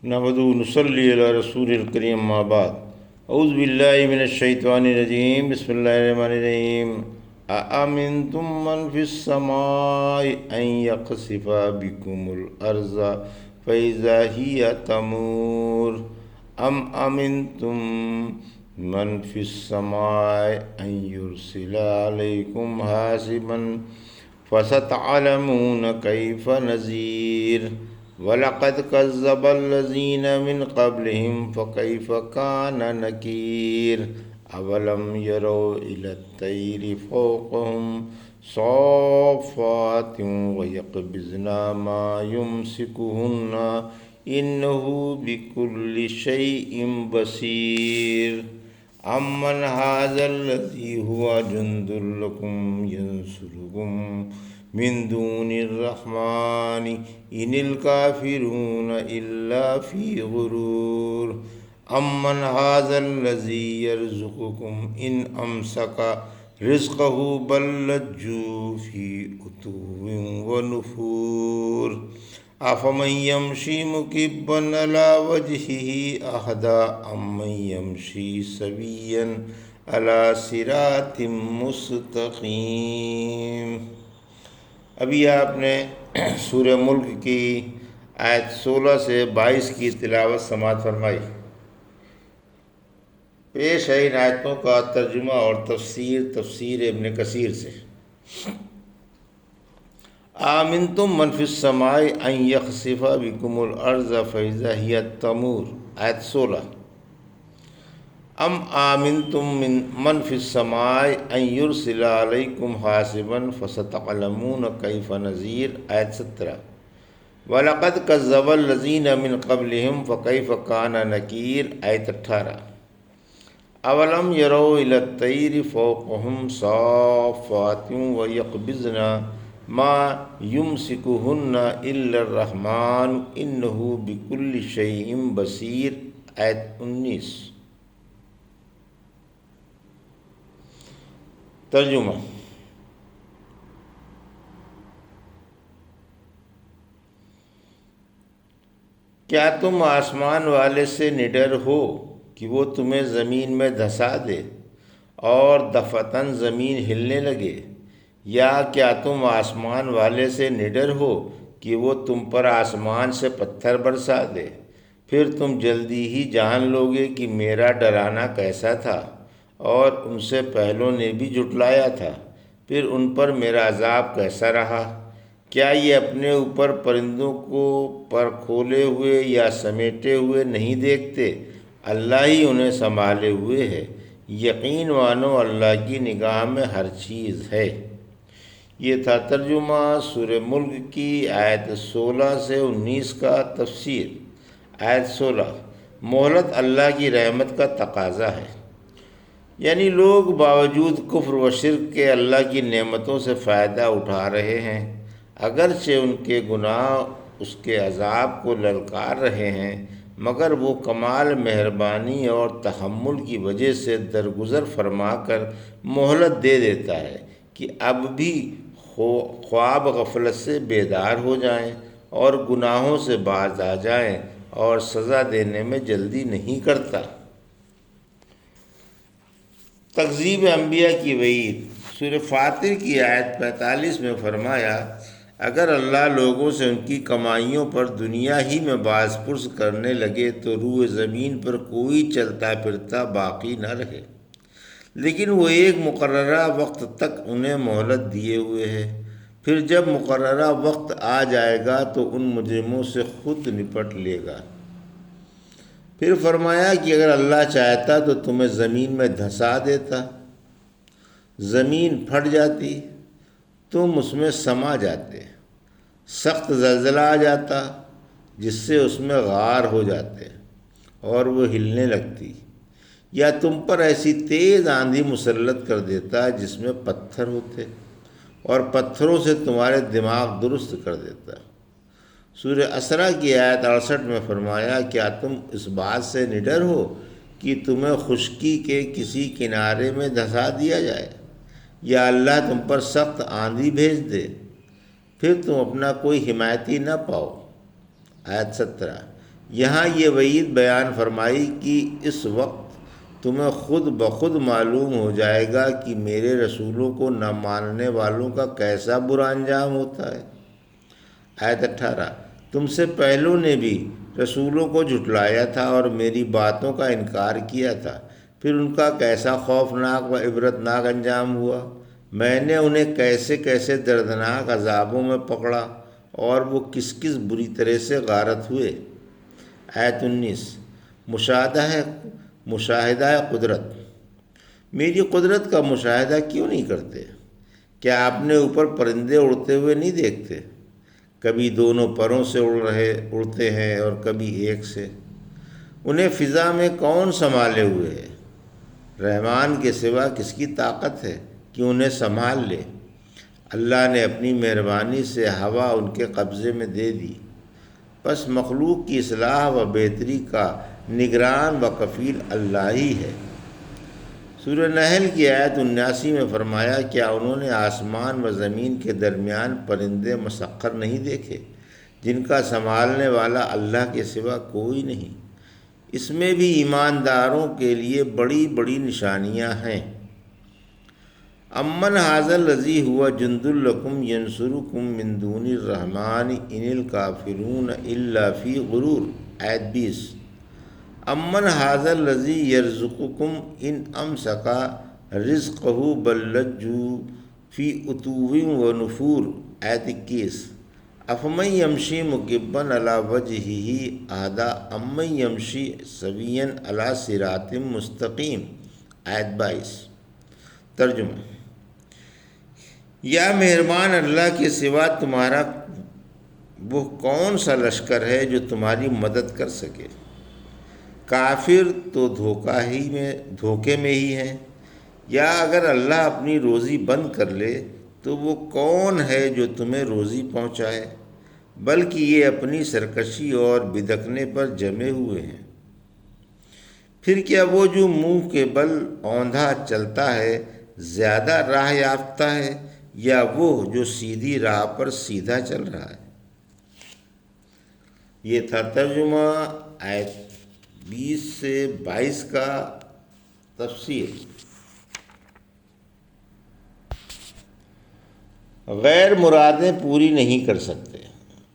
نحمدہ و نصلی علی رسول الکریم اما بعد اعوذ باللہ من الشیطان الرجیم بسم اللہ الرحمن الرحیم اامنتم من فی السماء ان یخسف بکم الارض فاذا ہی تمور ام امنتم من فی السماء ان یرسل علیکم حاسبا فستعلمون کیف نذیر وَلَقَدْ كَذَّبَ الَّذِينَ مِنْ قَبْلِهِمْ فَكَيْفَ كَانَ نَكِيرِ أَوَلَمْ يَرَوْا إِلَى الطَّيْرِ فَوْقَهُمْ صَافَّاتٍ وَيَقْبِضْنَ مَا يُمْسِكُهُنَّ إِنَّهُ بِكُلِّ شَيْءٍ بَصِيرٌ أَمَّنْ هَذَا الَّذِي هُوَ جُنْدٌ لَكُمْ يَنْصُرُكُمْ من دون الرحمن ان الكافرون الا في غرور امن هذا الذي يرزقكم ان امسك رزقه بل لجوا في عتو ونفور افمن يمشي مكبا على وجهه اهدى امن يمشي سويا على صراط مستقيم۔ ابھی آپ نے سورہ ملک کی آیت 16 سے 22 کی تلاوت سماعت فرمائی۔ پیش ہے ان آیتوں کا ترجمہ اور تفسیر ابن کثیر سے۔ آمنتم من فی السماء ان یخسف بکم الارض فاذا ہی تمور، آیت 16۔ ام آمنتم من فی السماء ان یرسل علیکم حاسبا فستعلمون کیف نذیر، آیت 17۔ وَلَقَدْ كَذَّبَ الَّذِينَ مِنْ قَبْلِهِمْ فَكَيْفَ كَانَ نَكِيرِ، آیت 18۔ اَوَلَمْ يَرَوْا إِلَى الطَّيْرِ فَوْقَهُمْ صَافَّاتٍ وَيَقْبِضْنَ مَا يُمْسِكُهُنَّ إِلَّا الرَّحْمَنُ إِنَّهُ بِكُلِّ شَيْءٍ بَصِيرٌ، آیت 19۔ ترجمہ۔ کیا تم آسمان والے سے نڈر ہو کہ وہ تمہیں زمین میں دھسا دے اور دفعتاً زمین ہلنے لگے، یا کیا تم آسمان والے سے نڈر ہو کہ وہ تم پر آسمان سے پتھر برسا دے، پھر تم جلدی ہی جان لوگے کہ میرا ڈرانا کیسا تھا، اور ان سے پہلوں نے بھی جھٹلایا تھا، پھر ان پر میرا عذاب کیسا رہا۔ کیا یہ اپنے اوپر پرندوں کو پر کھولے ہوئے یا سمیٹے ہوئے نہیں دیکھتے؟ اللہ ہی انہیں سنبھالے ہوئے ہے۔ یقین مانو اللہ کی نگاہ میں ہر چیز ہے۔ یہ تھا ترجمہ سورہ ملک کی آیت 16 سے 19 کا تفسیر۔ آیت 16۔ مہلت اللہ کی رحمت کا تقاضا ہے، یعنی لوگ باوجود کفر و شرک کے اللہ کی نعمتوں سے فائدہ اٹھا رہے ہیں، اگرچہ ان کے گناہ اس کے عذاب کو للکار رہے ہیں، مگر وہ کمال مہربانی اور تحمل کی وجہ سے درگزر فرما کر مہلت دے دیتا ہے کہ اب بھی خواب غفلت سے بیدار ہو جائیں اور گناہوں سے باز آ جائیں، اور سزا دینے میں جلدی نہیں کرتا۔ تکذیب انبیاء کی وعید۔ سورہ فاطر کی آیت 45 میں فرمایا، اگر اللہ لوگوں سے ان کی کمائیوں پر دنیا ہی میں باز پرس کرنے لگے تو روئے زمین پر کوئی چلتا پھرتا باقی نہ رہے، لیکن وہ ایک مقررہ وقت تک انہیں مہلت دیے ہوئے ہے، پھر جب مقررہ وقت آ جائے گا تو ان مجرموں سے خود نپٹ لے گا۔ پھر فرمایا کہ اگر اللہ چاہتا تو تمہیں زمین میں دھسا دیتا، زمین پھٹ جاتی، تم اس میں سما جاتے، سخت زلزلہ آ جاتا جس سے اس میں غار ہو جاتے اور وہ ہلنے لگتی، یا تم پر ایسی تیز آندھی مسلط کر دیتا جس میں پتھر ہوتے اور پتھروں سے تمہارے دماغ درست کر دیتا۔ سورہ اسرا کی آیت 68 میں فرمایا، کیا تم اس بات سے نڈر ہو کہ تمہیں خشکی کے کسی کنارے میں دھسا دیا جائے، یا اللہ تم پر سخت آندھی بھیج دے، پھر تم اپنا کوئی حمایتی نہ پاؤ۔ آیت 17۔ یہاں یہ وعید بیان فرمائی کہ اس وقت تمہیں خود بخود معلوم ہو جائے گا کہ میرے رسولوں کو نہ ماننے والوں کا کیسا برا انجام ہوتا ہے۔ آیت 18، تم سے پہلوں نے بھی رسولوں کو جھٹلایا تھا اور میری باتوں کا انکار کیا تھا، پھر ان کا کیسا خوفناک و عبرتناک انجام ہوا۔ میں نے انہیں کیسے کیسے دردناک عذابوں میں پکڑا اور وہ کس کس بری طرح سے غارت ہوئے۔ آیت 19، مشاہدہ قدرت، میری قدرت کا مشاہدہ کیوں نہیں کرتے؟ کیا اپنے اوپر پرندے اڑتے ہوئے نہیں دیکھتے؟ کبھی دونوں پروں سے اڑتے ہیں اور کبھی ایک سے۔ انہیں فضا میں کون سنبھالے ہوئے ہے؟ رحمان کے سوا کس کی طاقت ہے کہ انہیں سنبھال لے؟ اللہ نے اپنی مہربانی سے ہوا ان کے قبضے میں دے دی، پس مخلوق کی اصلاح و بہتری کا نگران و کفیل اللہ ہی ہے۔ سورہ نحل کی آیت 79 میں فرمایا، کیا انہوں نے آسمان و زمین کے درمیان پرندے مسخر نہیں دیکھے جن کا سنبھالنے والا اللہ کے سوا کوئی نہیں؟ اس میں بھی ایمانداروں کے لیے بڑی بڑی نشانیاں ہیں۔ امن ھذا الذی ہوا جند لکم ینصرکم من دون الرحمن ان الکافرون الا فی غرور۔ آیت 20، امن ھذا الذی یرزقکم ان امسک رزقہ بل لجوا فی عتو و نفور۔ آیت 21، افمن یمشی مکبا علی وجہہ اہدی امن یمشی سویا علی صراط مستقیم۔ آیت 22۔ ترجمہ، یا مہربان اللہ کے سوا تمہارا وہ کون سا لشکر ہے جو تمہاری مدد کر سکے؟ کافر تو دھوکے میں ہی ہیں، یا اگر اللہ اپنی روزی بند کر لے تو وہ کون ہے جو تمہیں روزی پہنچائے؟ بلکہ یہ اپنی سرکشی اور بدکنے پر جمے ہوئے ہیں۔ پھر کیا وہ جو منہ کے بل اوندھا چلتا ہے زیادہ راہ یافتہ ہے، یا وہ جو سیدھی راہ پر سیدھا چل رہا ہے؟ یہ تھا ترجمہ آیت 20 سے 22 کا تفسیر۔ غیر مرادیں پوری نہیں کر سکتے۔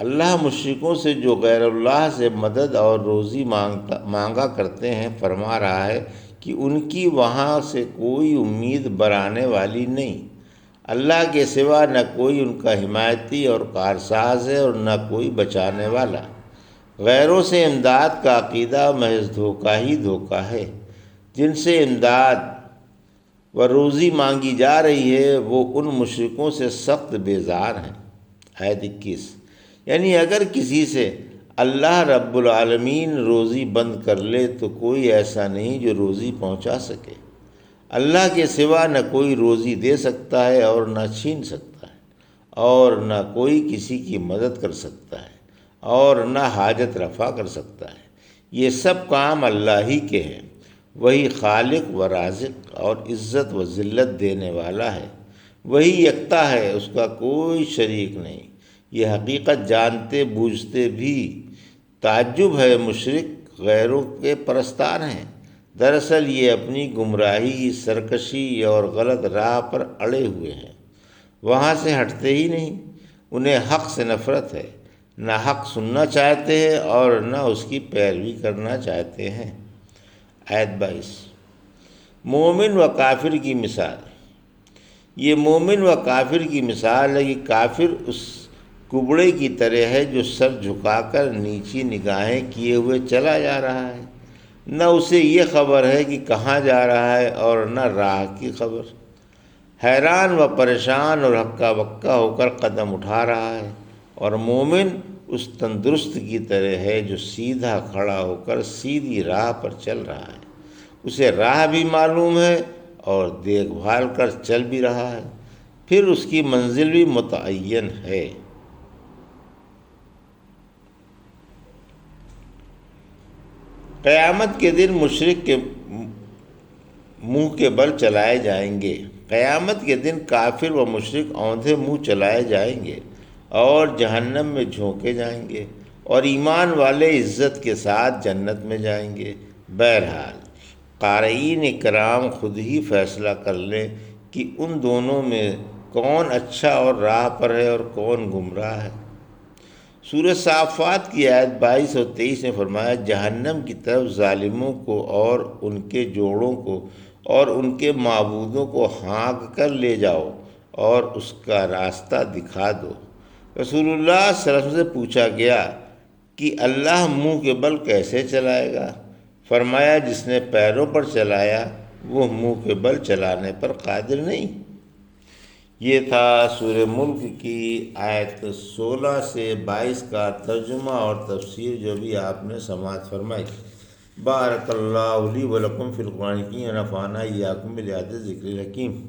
اللہ مشرکوں سے جو غیر اللہ سے مدد اور روزی مانگا کرتے ہیں فرما رہا ہے کہ ان کی وہاں سے کوئی امید برانے والی نہیں۔ اللہ کے سوا نہ کوئی ان کا حمایتی اور کارساز ہے اور نہ کوئی بچانے والا۔ غیروں سے امداد کا عقیدہ محض دھوکہ ہی دھوکہ ہے۔ جن سے امداد و روزی مانگی جا رہی ہے وہ ان مشرکوں سے سخت بیزار ہیں۔ آیت 21، یعنی اگر کسی سے اللہ رب العالمین روزی بند کر لے تو کوئی ایسا نہیں جو روزی پہنچا سکے۔ اللہ کے سوا نہ کوئی روزی دے سکتا ہے اور نہ چھین سکتا ہے، اور نہ کوئی کسی کی مدد کر سکتا ہے اور نہ حاجت رفع کر سکتا ہے۔ یہ سب کام اللہ ہی کے ہیں۔ وہی خالق و رازق اور عزت و ذلت دینے والا ہے۔ وہی یکتا ہے، اس کا کوئی شریک نہیں۔ یہ حقیقت جانتے بوجھتے بھی تعجب ہے مشرک غیروں کے پرستار ہیں۔ دراصل یہ اپنی گمراہی، سرکشی اور غلط راہ پر اڑے ہوئے ہیں، وہاں سے ہٹتے ہی نہیں۔ انہیں حق سے نفرت ہے، نہ حق سننا چاہتے ہیں اور نہ اس کی پیروی کرنا چاہتے ہیں۔ آیت 22، مومن و کافر کی مثال۔ یہ مومن و کافر کی مثال ہے کہ کافر اس کبڑے کی طرح ہے جو سر جھکا کر نیچی نگاہیں کیے ہوئے چلا جا رہا ہے، نہ اسے یہ خبر ہے کہ کہاں جا رہا ہے اور نہ راہ کی خبر۔ حیران و پریشان اور ہکا بکا ہو کر قدم اٹھا رہا ہے۔ اور مومن اس تندرست کی طرح ہے جو سیدھا کھڑا ہو کر سیدھی راہ پر چل رہا ہے، اسے راہ بھی معلوم ہے اور دیکھ بھال کر چل بھی رہا ہے، پھر اس کی منزل بھی متعین ہے۔ قیامت کے دن مشرک کے منہ کے بل چلائے جائیں گے۔ قیامت کے دن کافر و مشرک اوندھے منہ چلائے جائیں گے اور جہنم میں جھونکے جائیں گے، اور ایمان والے عزت کے ساتھ جنت میں جائیں گے۔ بہرحال قارئین اکرام خود ہی فیصلہ کر لیں کہ ان دونوں میں کون اچھا اور راہ پر ہے اور کون گمراہ ہے۔ سورہ صافات کی آیت 22 اور 23 میں فرمایا، جہنم کی طرف ظالموں کو اور ان کے جوڑوں کو اور ان کے معبودوں کو ہانک کر لے جاؤ اور اس کا راستہ دکھا دو۔ رسول اللہ صلی اللہ علیہ وسلم سے پوچھا گیا کہ اللہ منہ کے بل کیسے چلائے گا؟ فرمایا، جس نے پیروں پر چلایا وہ منہ کے بل چلانے پر قادر نہیں۔ یہ تھا سورہ ملک کی آیت 16 سے 22 کا ترجمہ اور تفسیر جو بھی آپ نے سماعت فرمائی۔ بارک اللہ لی ولکم فی القرآن الحکیم ونفعنا ایاکم بالآیات الذکر الحکیم۔